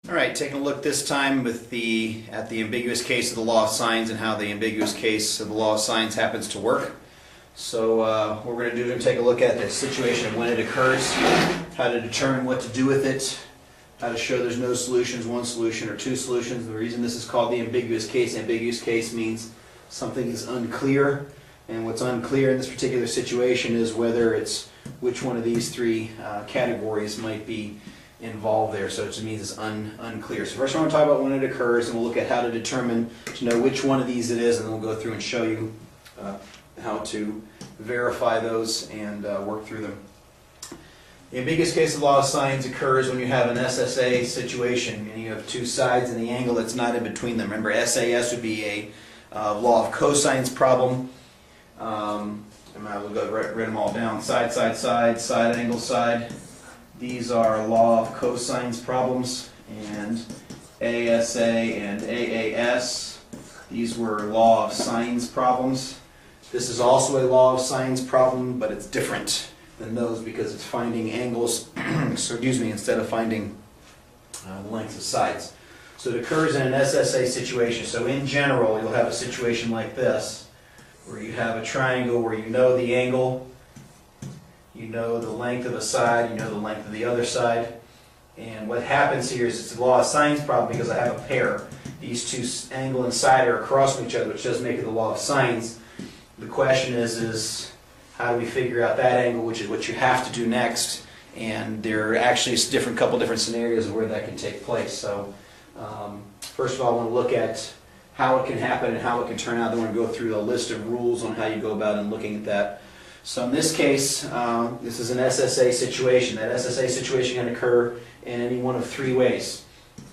All right, taking a look this time at the ambiguous case of the law of sines and how the ambiguous case of the law of sines happens to work. So what we're going to do is take a look at the situation of when it occurs, how to determine what to do with it, how to show there's no solutions, one solution or two solutions. The reason this is called the ambiguous case means something is unclear, and what's unclear in this particular situation is whether it's which one of these three categories might be involved there. So it just means it's unclear. So first I want to talk about when it occurs, and we'll look at how to determine to know which one of these it is, and then we'll go through and show you how to verify those and work through them. The ambiguous case of law of sines occurs when you have an SSA situation, and you have two sides and the angle that's not in between them. Remember, SAS would be a law of cosines problem. I might as well go write them all down. Side, side, side, side, angle, side. These are law of cosines problems, and ASA and AAS, these were law of sines problems. This is also a law of sines problem, but it's different than those because it's finding angles instead of finding the lengths of sides. So it occurs in an SSA situation. So in general, you'll have a situation like this, where you have a triangle where you know the angle, you know the length of a side, you know the length of the other side. And what happens here is it's a law of sines problem because I have a pair. These two angle and side are across from each other, which does make it the law of sines. The question is how do we figure out that angle, which is what you have to do next. And there are actually a couple different scenarios of where that can take place. So first of all, I want to look at how it can happen and how it can turn out. Then we're going to go through a list of rules on how you go about and looking at that. So in this case, this is an SSA situation. That SSA situation can occur in any one of three ways.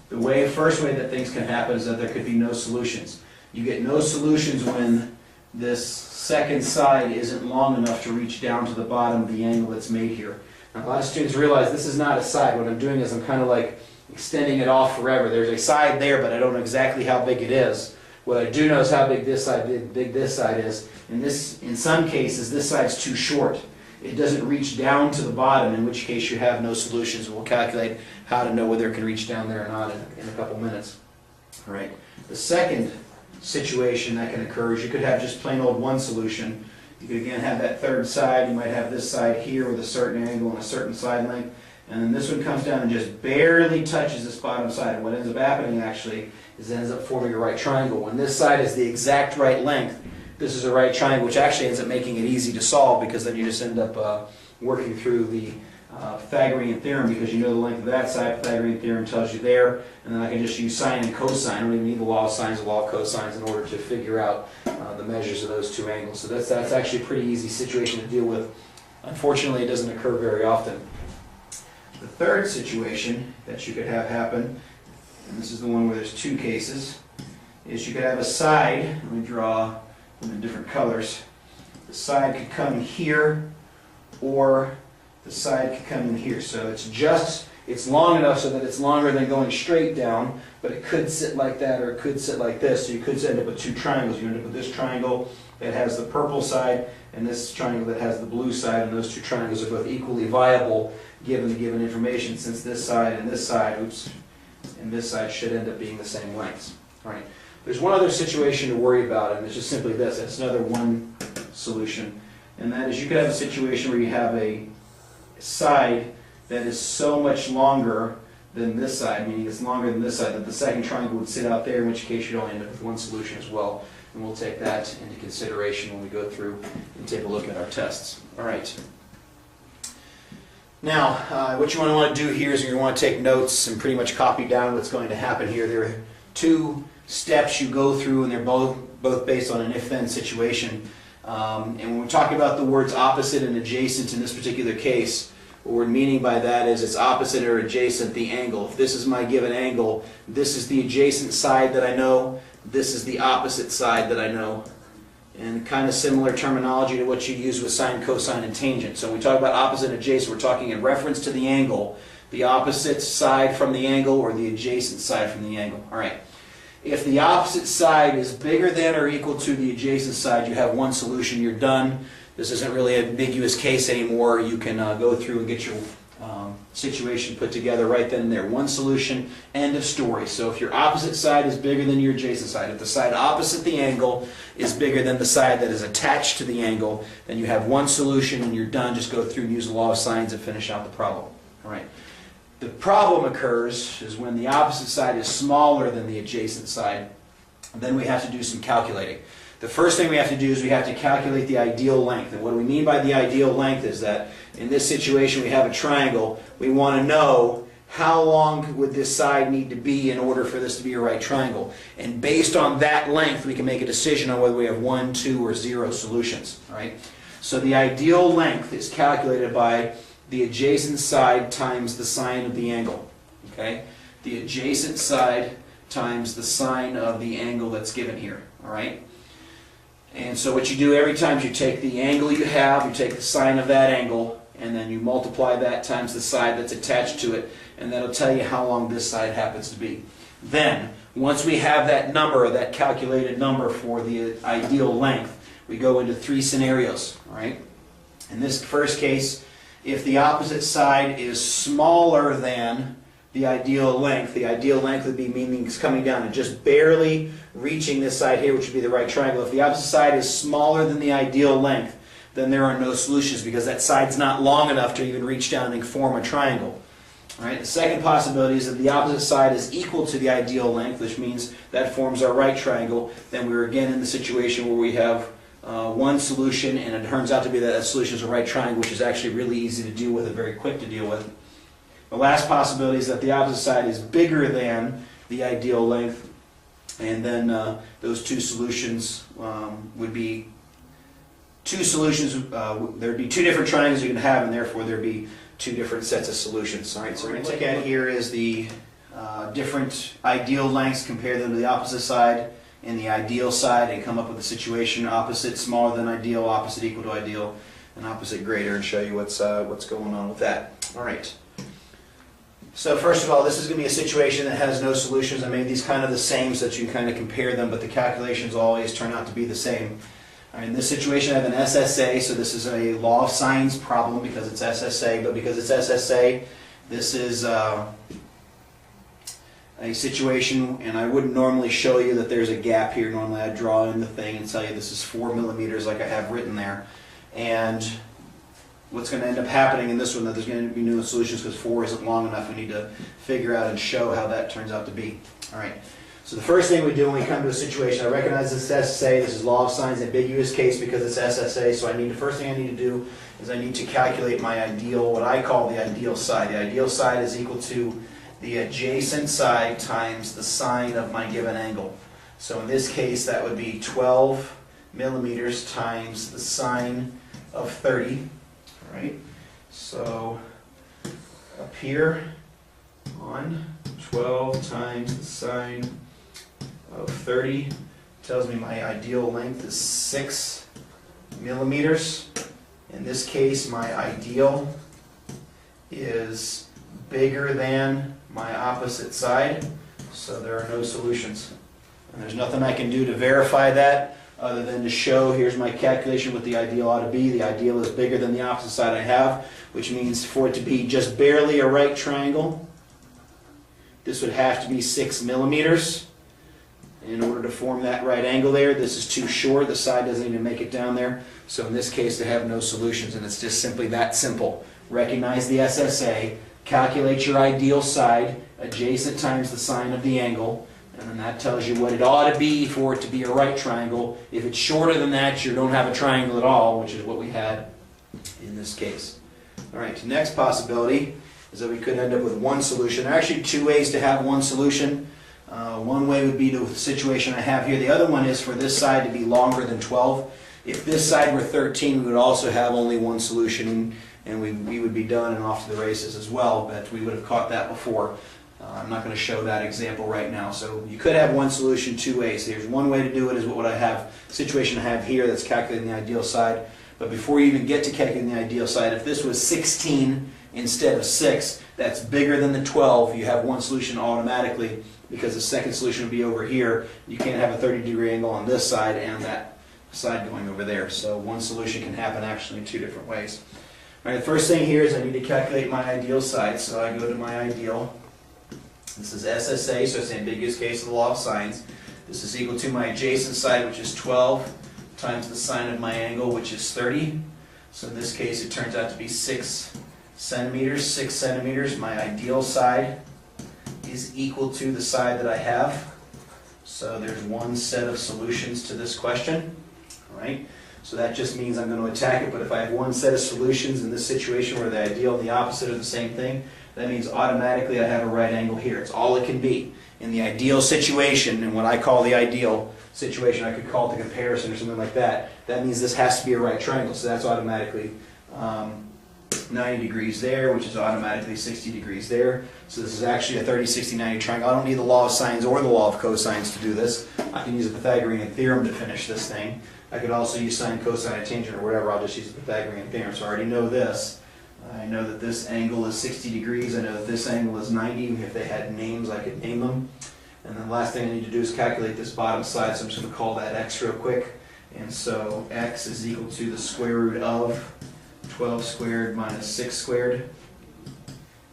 The first way that things can happen is that there could be no solutions. You get no solutions when this second side isn't long enough to reach down to the bottom of the angle that's made here. Now, a lot of students realize this is not a side. What I'm doing is I'm kind of like extending it off forever. There's a side there, but I don't know exactly how big it is. What I do know is how big this side is. In some cases, this side's too short. It doesn't reach down to the bottom, in which case you have no solutions. We'll calculate how to know whether it can reach down there or not in a couple minutes. All right. The second situation that can occur is you could have just plain old one solution. You could again have that third side. You might have this side here with a certain angle and a certain side length. And then this one comes down and just barely touches this bottom side. And what ends up happening actually is it ends up forming a right triangle. When this side is the exact right length, this is a right triangle, which actually ends up making it easy to solve because then you just end up working through the Pythagorean theorem because you know the length of that side. Pythagorean theorem tells you there. And then I can just use sine and cosine. I don't even need the law of sines or law of cosines in order to figure out the measures of those two angles. So that's actually a pretty easy situation to deal with. Unfortunately, it doesn't occur very often. The third situation that you could have happen, and this is the one where there's two cases, is you could have a side. Let me draw them in different colors. The side could come here, or the side could come in here. So it's long enough so that it's longer than going straight down, but it could sit like that or it could sit like this. So you could end up with two triangles. You end up with this triangle that has the purple side and this triangle that has the blue side, and those two triangles are both equally viable given the given information, since this side and this side, and this side should end up being the same lengths. All right. There's one other situation to worry about, and it's just simply this. It's another one solution, and that is you could have a situation where you have a side that is so much longer than this side, meaning it's longer than this side, that the second triangle would sit out there, in which case you'd only end up with one solution as well. And we'll take that into consideration when we go through and take a look at our tests. All right. Now, what you want to do here is you want to take notes and pretty much copy down what's going to happen here. There are two steps you go through, and they're both based on an if-then situation. And when we're talking about the words opposite and adjacent in this particular case, what we're meaning by that is it's opposite or adjacent the angle. If this is my given angle, this is the adjacent side that I know, this is the opposite side that I know. And kind of similar terminology to what you use with sine, cosine, and tangent. So when we talk about opposite and adjacent, we're talking in reference to the angle, the opposite side from the angle or the adjacent side from the angle. All right. If the opposite side is bigger than or equal to the adjacent side, you have one solution, you're done. This isn't really an ambiguous case anymore. You can go through and get your situation put together right then and there. One solution, end of story. So if your opposite side is bigger than your adjacent side, if the side opposite the angle is bigger than the side that is attached to the angle, then you have one solution and you're done. Just go through and use the law of sines and finish out the problem. All right. The problem occurs is when the opposite side is smaller than the adjacent side. Then we have to do some calculating. The first thing we have to do is we have to calculate the ideal length. And what we mean by the ideal length is that in this situation we have a triangle. We want to know how long would this side need to be in order for this to be a right triangle. And based on that length we can make a decision on whether we have 1, 2, or 0 solutions. All right? So the ideal length is calculated by the adjacent side times the sine of the angle. Okay? The adjacent side times the sine of the angle that's given here. All right? And so what you do every time is you take the angle you have, you take the sine of that angle, and then you multiply that times the side that's attached to it, and that'll tell you how long this side happens to be. Then, once we have that number, that calculated number for the ideal length, we go into 3 scenarios. All right? In this first case, if the opposite side is smaller than the ideal length would be meaning it's coming down and just barely reaching this side here, which would be the right triangle. If the opposite side is smaller than the ideal length, then there are no solutions because that side's not long enough to even reach down and form a triangle. All right. The second possibility is that the opposite side is equal to the ideal length, which means that forms our right triangle. Then we're again in the situation where we have one solution, and it turns out to be that that solution is a right triangle, which is actually really easy to deal with and very quick to deal with. The last possibility is that the opposite side is bigger than the ideal length, and then those two solutions would be there'd be 2 different triangles you can have, and therefore there'd be 2 different sets of solutions. All right, so what we're going to look at here is the different ideal lengths, compare them to the opposite side and the ideal side, and come up with a situation: opposite smaller than ideal, opposite equal to ideal, and opposite greater, and show you what's going on with that. All right. So first of all, this is going to be a situation that has no solutions. I made these kind of the same so that you can kind of compare them, but the calculations always turn out to be the same. All right, in this situation I have an SSA, so this is a law of sines problem because it's SSA, but because it's SSA, this is a situation, and I wouldn't normally show you that there's a gap here. Normally I'd draw in the thing and tell you this is 4 millimeters like I have written there. And what's going to end up happening in this one, that there's going to be no solutions because 4 isn't long enough. We need to figure out and show how that turns out to be. All right. So the first thing we do when we come to a situation, I recognize this is SSA. This is law of sines, ambiguous case because it's SSA. So the first thing I need to do is I need to calculate my ideal, what I call the ideal side. The ideal side is equal to the adjacent side times the sine of my given angle. So in this case, that would be 12 millimeters times the sine of 30. Right? So up here on 12 times the sine of 30 tells me my ideal length is 6 millimeters. In this case, my ideal is bigger than my opposite side, so there are no solutions. And there's nothing I can do to verify that other than to show, here's my calculation what the ideal ought to be. The ideal is bigger than the opposite side I have, which means for it to be just barely a right triangle, this would have to be 6 millimeters. In order to form that right angle there, this is too short. The side doesn't even make it down there. So in this case, they have no solutions, and it's just simply that simple. Recognize the SSA, calculate your ideal side, adjacent times the sine of the angle, and then that tells you what it ought to be for it to be a right triangle. If it's shorter than that, you don't have a triangle at all, which is what we had in this case. All right, the next possibility is that we could end up with one solution. There are actually 2 ways to have one solution. One way would be the situation I have here. The other one is for this side to be longer than 12. If this side were 13, we would also have only one solution, and we would be done and off to the races as well, but we would have caught that before. I'm not going to show that example right now. So you could have one solution 2 ways. There's one way to do it is what I have, situation I have here that's calculating the ideal side. But before you even get to calculating the ideal side, if this was 16 instead of 6, that's bigger than the 12. You have one solution automatically because the second solution would be over here. You can't have a 30-degree angle on this side and that side going over there. So one solution can happen actually in 2 different ways. Alright, the first thing here is I need to calculate my ideal side, so I go to my ideal. This is SSA, so it's the ambiguous case of the law of sines. This is equal to my adjacent side, which is 12, times the sine of my angle, which is 30. So in this case, it turns out to be 6 centimeters. 6 centimeters, my ideal side, is equal to the side that I have. So there's one set of solutions to this question. All right? So that just means I'm going to attack it, but if I have one set of solutions in this situation where the ideal and the opposite are the same thing, that means automatically I have a right angle here. It's all it can be. In the ideal situation, and what I call the ideal situation, I could call it the comparison or something like that, that means this has to be a right triangle, so that's automatically 90 degrees there, which is automatically 60 degrees there. So this is actually a 30, 60, 90 triangle. I don't need the law of sines or the law of cosines to do this. I can use a Pythagorean theorem to finish this thing. I could also use sine, cosine, tangent, or whatever. I'll just use the Pythagorean theorem. So I already know this. I know that this angle is 60 degrees. I know that this angle is 90. If they had names, I could name them. And then the last thing I need to do is calculate this bottom side, so I'm just going to call that x real quick. And so x is equal to the square root of 12 squared minus 6 squared.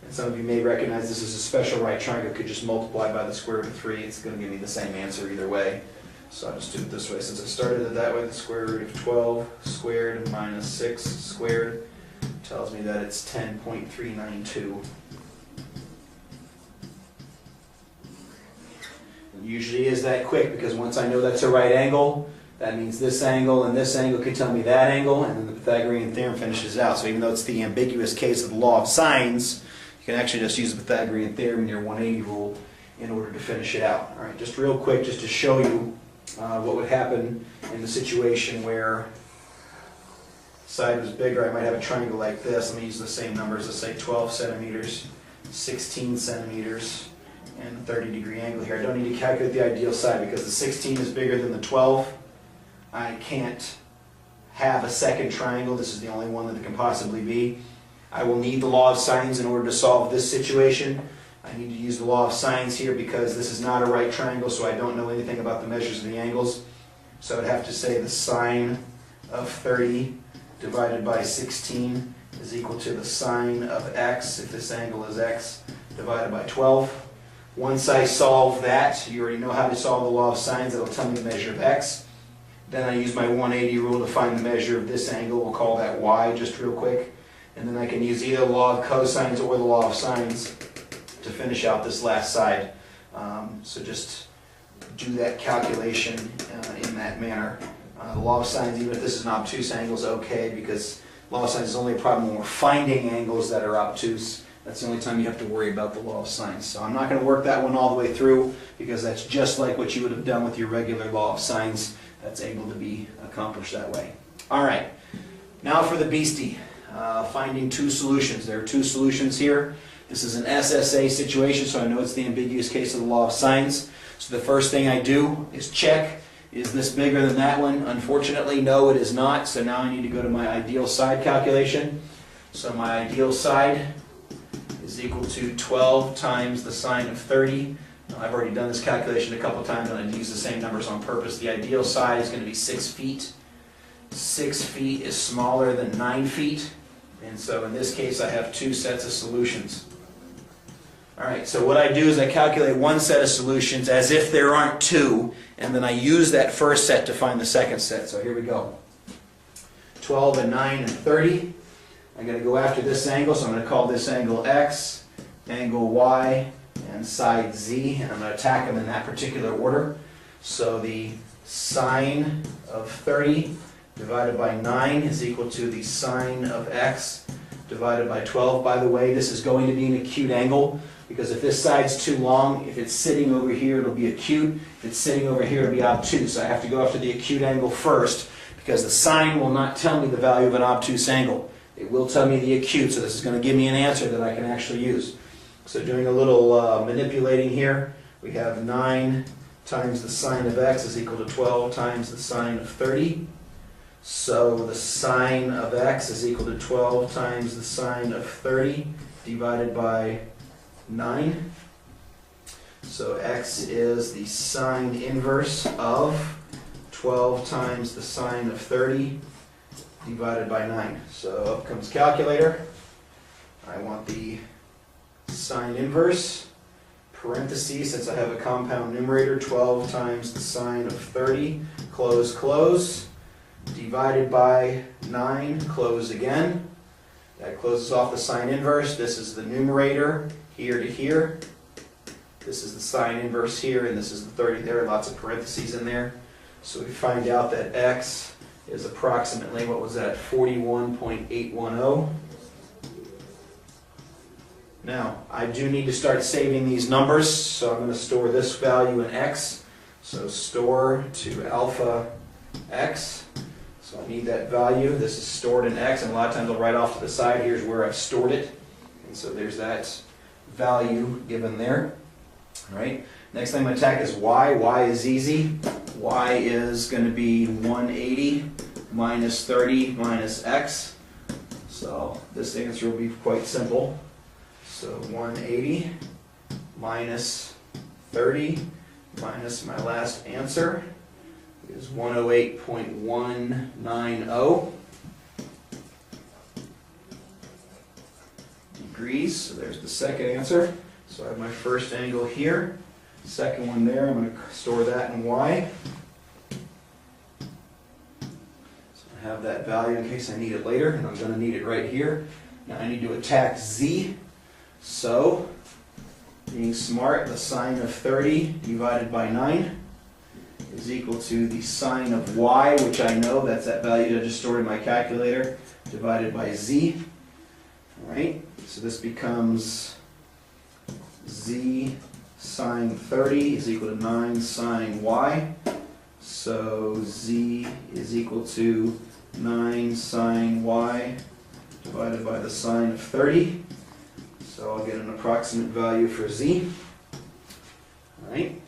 And some of you may recognize this is a special right triangle. It could just multiply by the square root of 3. It's going to give me the same answer either way. So I'll just do it this way. Since I started it that way, the square root of 12 squared minus 6 squared tells me that it's 10.392. It usually is that quick because once I know that's a right angle, that means this angle and this angle could tell me that angle, and then the Pythagorean theorem finishes it out. So even though it's the ambiguous case of the law of sines, you can actually just use the Pythagorean theorem and your 180 rule in order to finish it out. All right, just real quick, just to show you what would happen in the situation where side was bigger. I might have a triangle like this. Let me use the same numbers. Let's say 12 centimeters, 16 centimeters, and a 30-degree angle here. I don't need to calculate the ideal side because the 16 is bigger than the 12. I can't have a second triangle. This is the only one that it can possibly be. I will need the law of sines in order to solve this situation. I need to use the law of sines here because this is not a right triangle, so I don't know anything about the measures of the angles. So I'd have to say the sine of 30 divided by 16 is equal to the sine of x, if this angle is x, divided by 12. Once I solve that, you already know how to solve the law of sines. It'll tell me the measure of x. Then I use my 180 rule to find the measure of this angle. We'll call that y just real quick. And then I can use either the law of cosines or the law of sines to finish out this last side. So just do that calculation in that manner. The law of sines, even if this is an obtuse angle, is okay because law of sines is only a problem when we're finding angles that are obtuse. That's the only time you have to worry about the law of sines. So I'm not going to work that one all the way through because that's just like what you would have done with your regular law of sines. That's able to be accomplished that way. All right, now for the beastie, finding two solutions. There are two solutions here. This is an SSA situation, so I know it's the ambiguous case of the law of sines. So the first thing I do is check, is this bigger than that one? Unfortunately, no, it is not. So now I need to go to my ideal side calculation. So my ideal side is equal to 12 times the sine of 30. I've already done this calculation a couple times and I've used the same numbers on purpose. The ideal side is going to be 6 feet. 6 feet is smaller than 9 feet. And so in this case I have two sets of solutions. Alright, so what I do is I calculate one set of solutions as if there aren't two, and then I use that first set to find the second set. So here we go. 12 and 9 and 30. I'm going to go after this angle, so I'm going to call this angle x, angle y, and side z, and I'm going to attack them in that particular order. So the sine of 30 divided by 9 is equal to the sine of x divided by 12. By the way, this is going to be an acute angle, because if this side's too long, if it's sitting over here, it'll be acute. If it's sitting over here, it'll be obtuse. So I have to go after the acute angle first, because the sine will not tell me the value of an obtuse angle. It will tell me the acute, so this is going to give me an answer that I can actually use. So doing a little manipulating here, we have 9 times the sine of x is equal to 12 times the sine of 30. So the sine of x is equal to 12 times the sine of 30 divided by 9. So x is the sine inverse of 12 times the sine of 30 divided by 9. So up comes calculator. I want the sine inverse, parentheses, since I have a compound numerator, 12 times the sine of 30, close, close, divided by 9, close again. That closes off the sine inverse. This is the numerator, here to here. This is the sine inverse here, and this is the 30 there, lots of parentheses in there. So we find out that x is approximately, what was that, 41.810. Now, I do need to start saving these numbers, so I'm going to store this value in x. So store to alpha x. So I need that value. This is stored in x, and a lot of times I'll write off to the side. Here's where I've stored it. And so there's that value given there. All right. Next thing I'm going to attack is y. Y is easy. Y is going to be 180 minus 30 minus x. So this answer will be quite simple. So 180 minus 30 minus my last answer is 108.190 degrees. So there's the second answer. So I have my first angle here, second one there. I'm going to store that in y. So I have that value in case I need it later, and I'm going to need it right here. Now I need to attack z. So, being smart, the sine of 30 divided by 9 is equal to the sine of y, which I know, that's that value that I just stored in my calculator, divided by z. Alright, so this becomes z sine 30 is equal to 9 sine y. So z is equal to 9 sine y divided by the sine of 30. So I'll get an approximate value for z. Alright,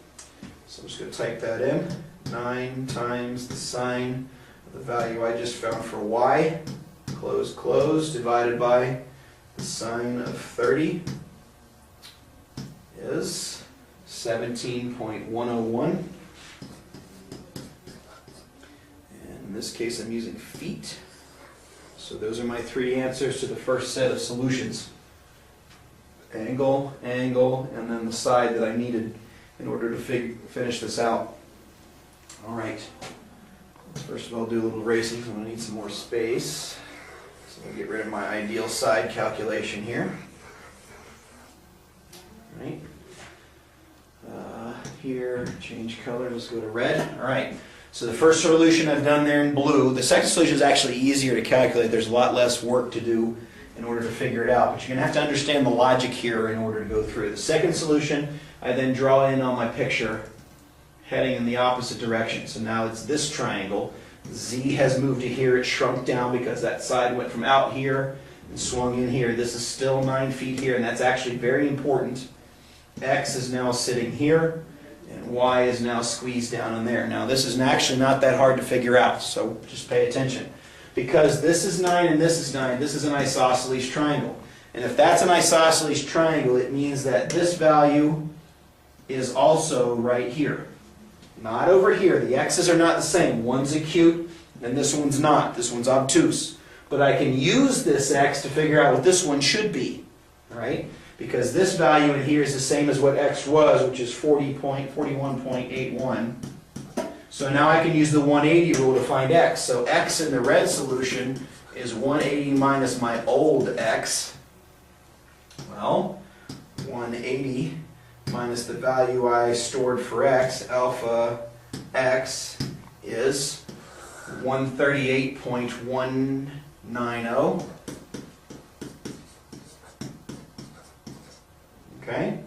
so I'm just going to type that in. 9 times the sine of the value I just found for y, close, close, divided by the sine of 30 is 17.101. And in this case I'm using feet. So those are my three answers to the first set of solutions. Angle, angle, and then the side that I needed in order to finish this out. Alright, let's first of all do a little erasing, so I'm going to need some more space. So I'm going to get rid of my ideal side calculation here. Alright, here, change color, let's go to red. Alright, so the first solution I've done there in blue. The second solution is actually easier to calculate. There's a lot less work to do in order to figure it out. But you're going to have to understand the logic here in order to go through. The second solution, I then draw in on my picture heading in the opposite direction. So now it's this triangle. Z has moved to here. It shrunk down because that side went from out here and swung in here. This is still 9 feet here, and that's actually very important. X is now sitting here, and Y is now squeezed down in there. Now this is actually not that hard to figure out, so just pay attention. Because this is 9 and this is 9, this is an isosceles triangle. And if that's an isosceles triangle, it means that this value is also right here. Not over here. The x's are not the same. One's acute and this one's not. This one's obtuse. But I can use this x to figure out what this one should be. Right? Because this value in here is the same as what x was, which is 41.81. So now I can use the 180 rule to find x. So x in the red solution is 180 minus my old x. Well, 180 minus the value I stored for x, alpha x, is 138.190. Okay?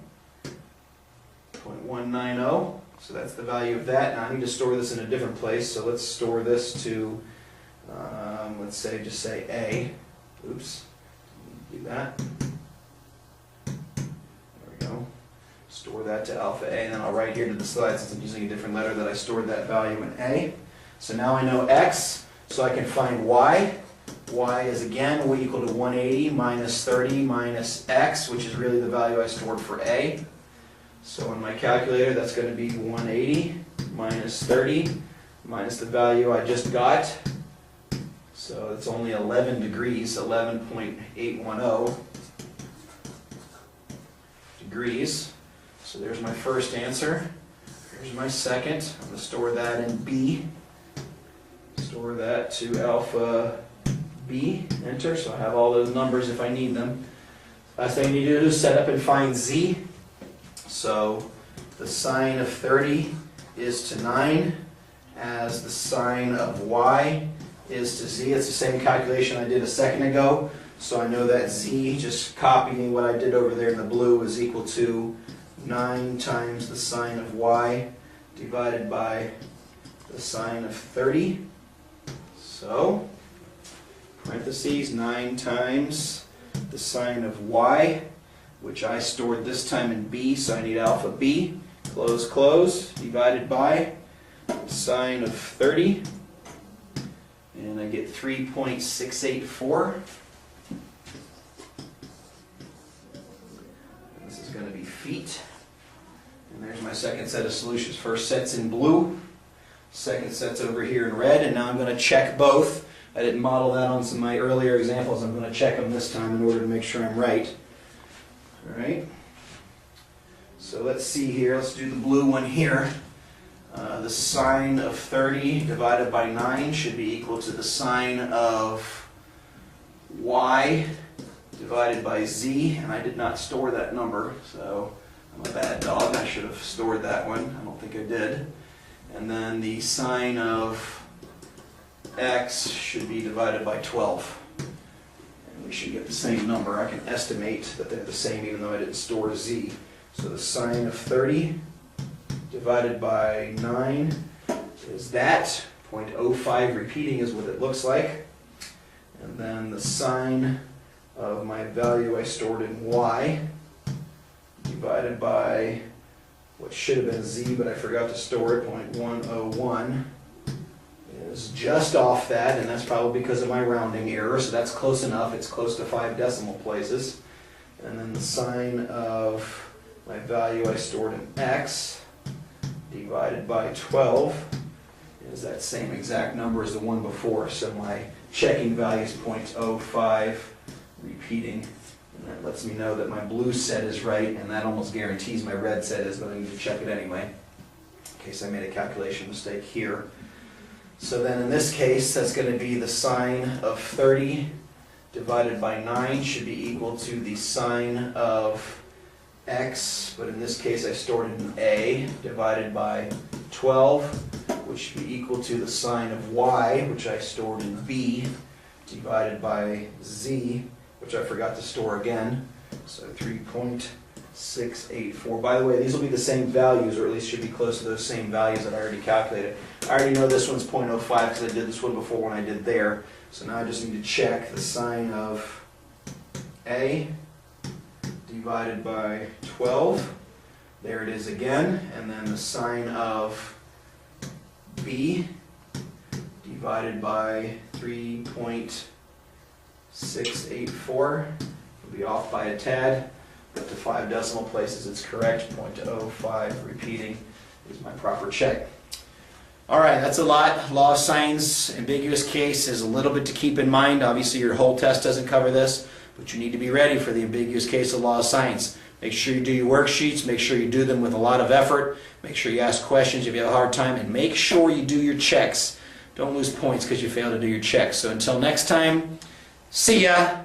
0.190. So that's the value of that. Now I need to store this in a different place, so let's store this to, let's say, just say A. Oops, do that. There we go. Store that to alpha A, and then I'll write here to the slide, since I'm using a different letter, that I stored that value in A. So now I know X, so I can find Y. Y is again equal to 180 minus 30 minus X, which is really the value I stored for A. So in my calculator, that's going to be 180 minus 30 minus the value I just got. So it's only 11 degrees, 11.810 degrees. So there's my first answer. Here's my second. I'm going to store that in B. Store that to alpha B. Enter. So I have all those numbers if I need them. Last thing I need to do is set up and find Z. So the sine of 30 is to 9 as the sine of Y is to Z. It's the same calculation I did a second ago. So I know that Z, just copying what I did over there in the blue, is equal to 9 times the sine of Y divided by the sine of 30. So, parentheses, 9 times the sine of Y, which I stored this time in B, so I need alpha B, close, close, divided by the sine of 30, and I get 3.684. This is going to be feet. And there's my second set of solutions. First set's in blue, second set's over here in red, and now I'm going to check both. I didn't model that on some of my earlier examples. I'm going to check them this time in order to make sure I'm right. Alright, so let's see here. Let's do the blue one here. The sine of 30 divided by 9 should be equal to the sine of Y divided by Z, and I did not store that number, so I'm a bad dog. I should have stored that one. I don't think I did. And then the sine of X should be divided by 12. And we should get the same number. I can estimate that they're the same even though I didn't store Z. So the sine of 30 divided by 9 is that. 0.05 repeating is what it looks like. And then the sine of my value I stored in Y divided by what should have been Z, but I forgot to store it, 0.101, is just off that, and that's probably because of my rounding error, so that's close enough. It's close to 5 decimal places. And then the sine of my value I stored in X divided by 12 is that same exact number as the one before, so my checking value is 0.05 repeating. And that lets me know that my blue set is right, and that almost guarantees my red set is, but I need to check it anyway, in case I made a calculation mistake here. So then in this case, that's going to be the sine of 30 divided by 9 should be equal to the sine of X, but in this case I stored it in A, divided by 12, which should be equal to the sine of Y, which I stored in B, divided by Z, which I forgot to store again, so 3.684. By the way, these will be the same values, or at least should be close to those same values that I already calculated. I already know this one's 0.05 because I did this one before when I did there, so now I just need to check the sine of A divided by 12. There it is again, and then the sine of B divided by 3.684. It'll be off by a tad, but to 5 decimal places it's correct. 0.05 repeating is my proper check. Alright, that's a lot. Law of signs, ambiguous case is a little bit to keep in mind. Obviously your whole test doesn't cover this, but you need to be ready for the ambiguous case of law of signs. Make sure you do your worksheets, make sure you do them with a lot of effort, make sure you ask questions if you have a hard time, and make sure you do your checks. Don't lose points because you failed to do your checks. So until next time, see ya!